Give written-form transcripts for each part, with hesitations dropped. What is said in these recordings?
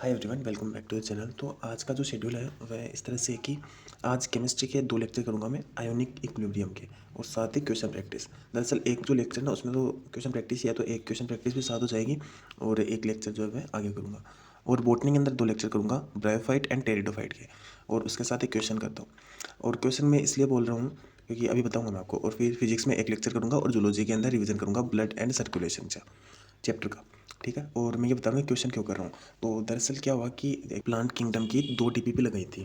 Hi everyone, welcome back to the channel. तो आज का जो शेड्यूल है वह इस तरह से है कि आज केमिस्ट्री के 2 लेक्चर करूंगा मैं आयोनिक इक्विलिब्रियम के, और साथ ही क्वेश्चन प्रैक्टिस। दरअसल एक जो लेक्चर ना उसमें तो क्वेश्चन प्रैक्टिस या तो एक क्वेश्चन प्रैक्टिस भी साथ हो जाएगी और एक लेक्चर जो है मैं आगे करूँगा। और बॉटनी के अंदर 2 लेक्चर करूँगा, ब्रायोफाइट एंड टेरिडोफाइट के, और उसके साथ एक क्वेश्चन करता हूँ। और क्वेश्चन मैं इसलिए बोल रहा हूँ क्योंकि अभी बताऊँगा मैं आपको। और फिर फिजिक्स में एक लेक्चर करूँगा और जूलॉजी के अंदर रिवीजन करूँगा ब्लड एंड सर्कुलेशन चैप्टर का। ठीक है, और मैं ये बताऊँगा क्वेश्चन क्यों कर रहा हूँ। तो दरअसल क्या हुआ कि प्लांट किंगडम की 2 डीपीपी लगाई थी।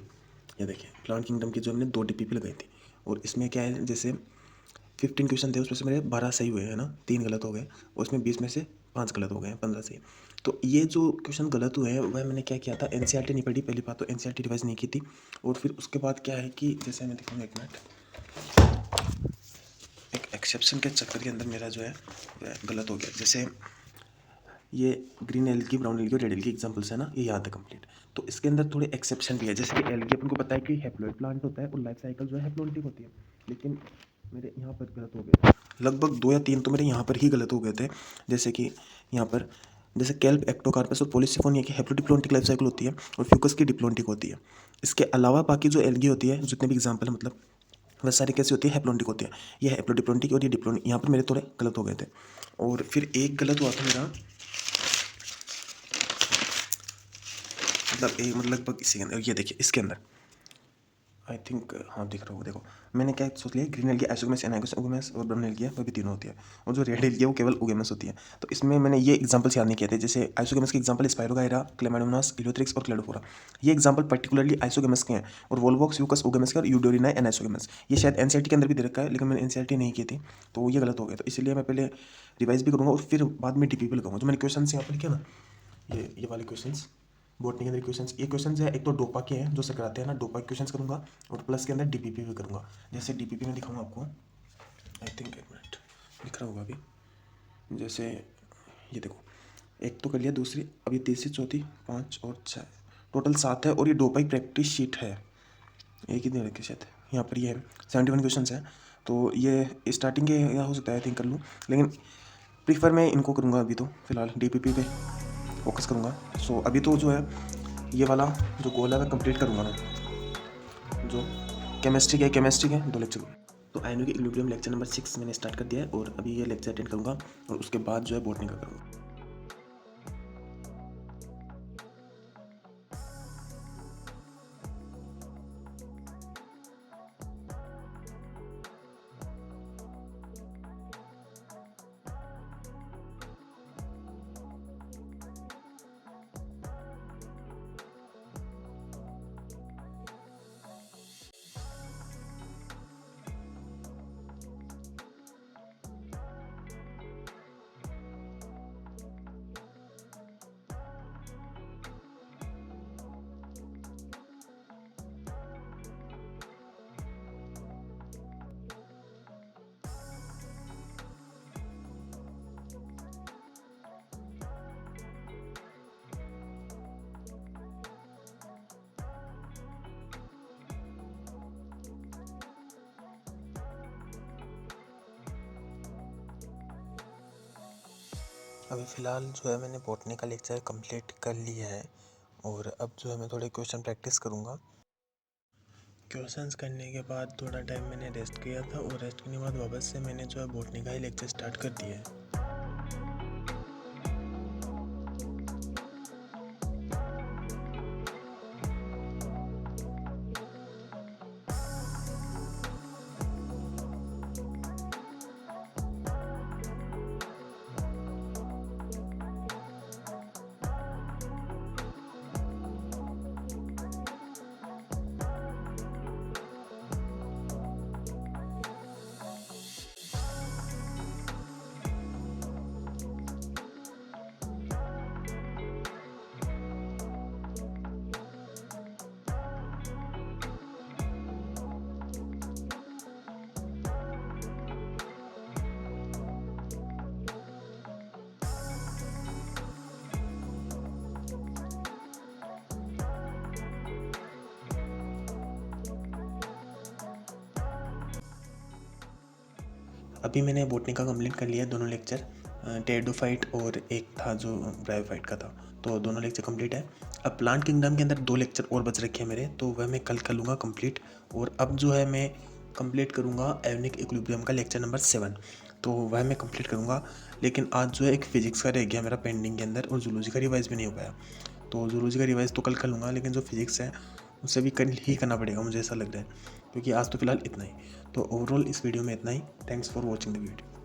ये देखिए, प्लांट किंगडम की जो हमने 2 डीपीपी लगाई थी, और इसमें क्या है, जैसे 15 क्वेश्चन थे, उसमें से मेरे 12 सही हुए हैं ना, 3 गलत हो गए, और उसमें 20 में से 5 गलत हो गए हैं, 15 सही। तो ये जो क्वेश्चन गलत हुए हैं वह मैंने क्या किया था, एनसीईआरटी नहीं पढ़ी। पहली बात तो एनसीईआरटी रिवाइज नहीं की थी। और फिर उसके बाद क्या है कि जैसे मैं दिखाऊंगा, एक मिनट, एक एक्सेप्शन के चक्कर के अंदर मेरा जो है वह गलत हो गया। जैसे ये ग्रीन एल्गी, ब्राउन एल्गी और रेड एल्गी एग्जांपल्स है ना, ये याद है कंप्लीट। तो इसके अंदर थोड़े एक्सेप्शन भी है। जैसे कि एल्गी अपन को पता है कि हैप्लॉइड प्लांट होता है और लाइफ साइकिल जो है हैप्लॉन्टिक होती है, लेकिन मेरे यहाँ पर गलत हो गए। लगभग 2 या 3 तो मेरे यहाँ पर ही गलत हो गए थे। जैसे कि यहाँ पर जैसे कैल्प, एक्टोकार्पस और पॉलीसिफोनिया की हैप्लोडिप्लोन्टिक लाइफ साइकिल होती है और फ्यूकस की डिप्लोन्टिक होती है। इसके अलावा बाकी जो एल्गी होती है, जितने भी एग्जाम्पल है, मतलब वह सारी कैसी होती है, हैप्लोन्टिक होती है। ये हैप्लोडिप्लोन्टिक और ये डिप्लोन्टिक, यहाँ पर मेरे थोड़े गलत हो गए थे। और फिर एक गलत हुआ था मेरा, मतलब एक, मतलब लगभग इसी के अंदर, ये देखिए इसके अंदर आई थिंक, हाँ दिख रहा होगा। देखो मैंने क्या सोच लिया, ग्रीन एल्गी आइसोगेमस, एनाइगोस और ब्राउन एल्गी है वो भी तीनों होती है, और जो रेड एल्गी है वो केवल ओगेमस होती है। तो इसमें मैंने ये एग्जांपल्स याद नहीं किए थे। जैसे आइसोगेमस के एग्जांपल स्पाइरोगाइरा, क्लेमाइडोमोनास, इलियोथ्रिक्स और क्लेडोफोरा, ये एग्जांपल पर्टिकुलरली आइसोगेमस के हैं। और वोल्वॉक्स, यूकस ओगेमस के, और यूडोरिना एनाइसोगेमस, ये शायद एनसीईआरटी के अंदर भी दे रखा है, लेकिन मैंने एनसीईआरटी नहीं की थी, तो ये गलत हो गया। तो इसलिए मैं पहले रिवाइज भी करूँगा और फिर बाद में डीपीपी लगाऊंगा। जो मैंने क्वेश्चन यहाँ पर लिखे ना, ये वाले क्वेश्चंस, बॉटनी के अंदर क्वेश्चंस, ये क्वेश्चंस है एक तो डोपा के हैं जो से कराते हैं ना, डोपा के क्वेश्चंस करूंगा, और प्लस के अंदर डीपीपी भी करूंगा। जैसे डीपीपी में दिखाऊंगा आपको, आई थिंक, एक मिनट, दिख रहा होगा अभी। जैसे ये देखो, एक तो कर लिया, दूसरी, अब ये तीसरी, चौथी, 5 और 6, टोटल 7 है। और ये डोपा की प्रैक्टिस शीट है, एक ही दे रखी शायद, यहाँ पर ये है 71 क्वेश्चन है। तो ये स्टार्टिंग के यहाँ हो सकता है, आई थिंक कर लूँ, लेकिन प्रीफर मैं इनको करूँगा अभी तो फिलहाल डीपीपी पे फोकस करूँगा। सो अभी तो जो है ये वाला जो गोल है मैं कंप्लीट करूँगा मैं, जो केमिस्ट्री के 2 लेक्चर। तो आयनिक इक्विलिब्रियम लेक्चर नंबर 6 मैंने स्टार्ट कर दिया है, और अभी ये लेक्चर अटेंड करूँगा, और उसके बाद जो है बॉटनी का करूँगा। अभी फ़िलहाल जो है मैंने बॉटनी का लेक्चर कंप्लीट कर लिया है, और अब जो है मैं थोड़े क्वेश्चन प्रैक्टिस करूँगा। क्वेश्चंस करने के बाद थोड़ा टाइम मैंने रेस्ट किया था, और रेस्ट करने के बाद वापस से मैंने जो है बॉटनी का ही लेक्चर स्टार्ट कर दिया है। अभी मैंने बॉटनी का कंप्लीट कर लिया है दोनों लेक्चर। टेरिडोफाइट और एक था जो ब्रायोफाइट का था। तो दोनों लेक्चर कंप्लीट है। अब प्लांट किंगडम के अंदर 2 लेक्चर और बच रखे हैं मेरे, तो वह मैं कल कर लूँगा कंप्लीट। और अब जो है मैं कंप्लीट करूँगा एयोनिक इक्विलिब्रियम का लेक्चर नंबर 7, तो वह मैं कंप्लीट करूँगा। लेकिन आज जो है एक फिजिक्स का रह गया मेरा पेंडिंग के अंदर, और जूलॉजी का रिवाइज भी नहीं हो पाया। तो जूलॉजी का रिवाइज तो कल कर लूँगा, लेकिन जो फिजिक्स है उसे भी कल ही करना पड़ेगा, मुझे ऐसा लग रहा है, क्योंकि आज तो फिलहाल इतना ही। तो ओवरऑल इस वीडियो में इतना ही। Thanks for watching the video.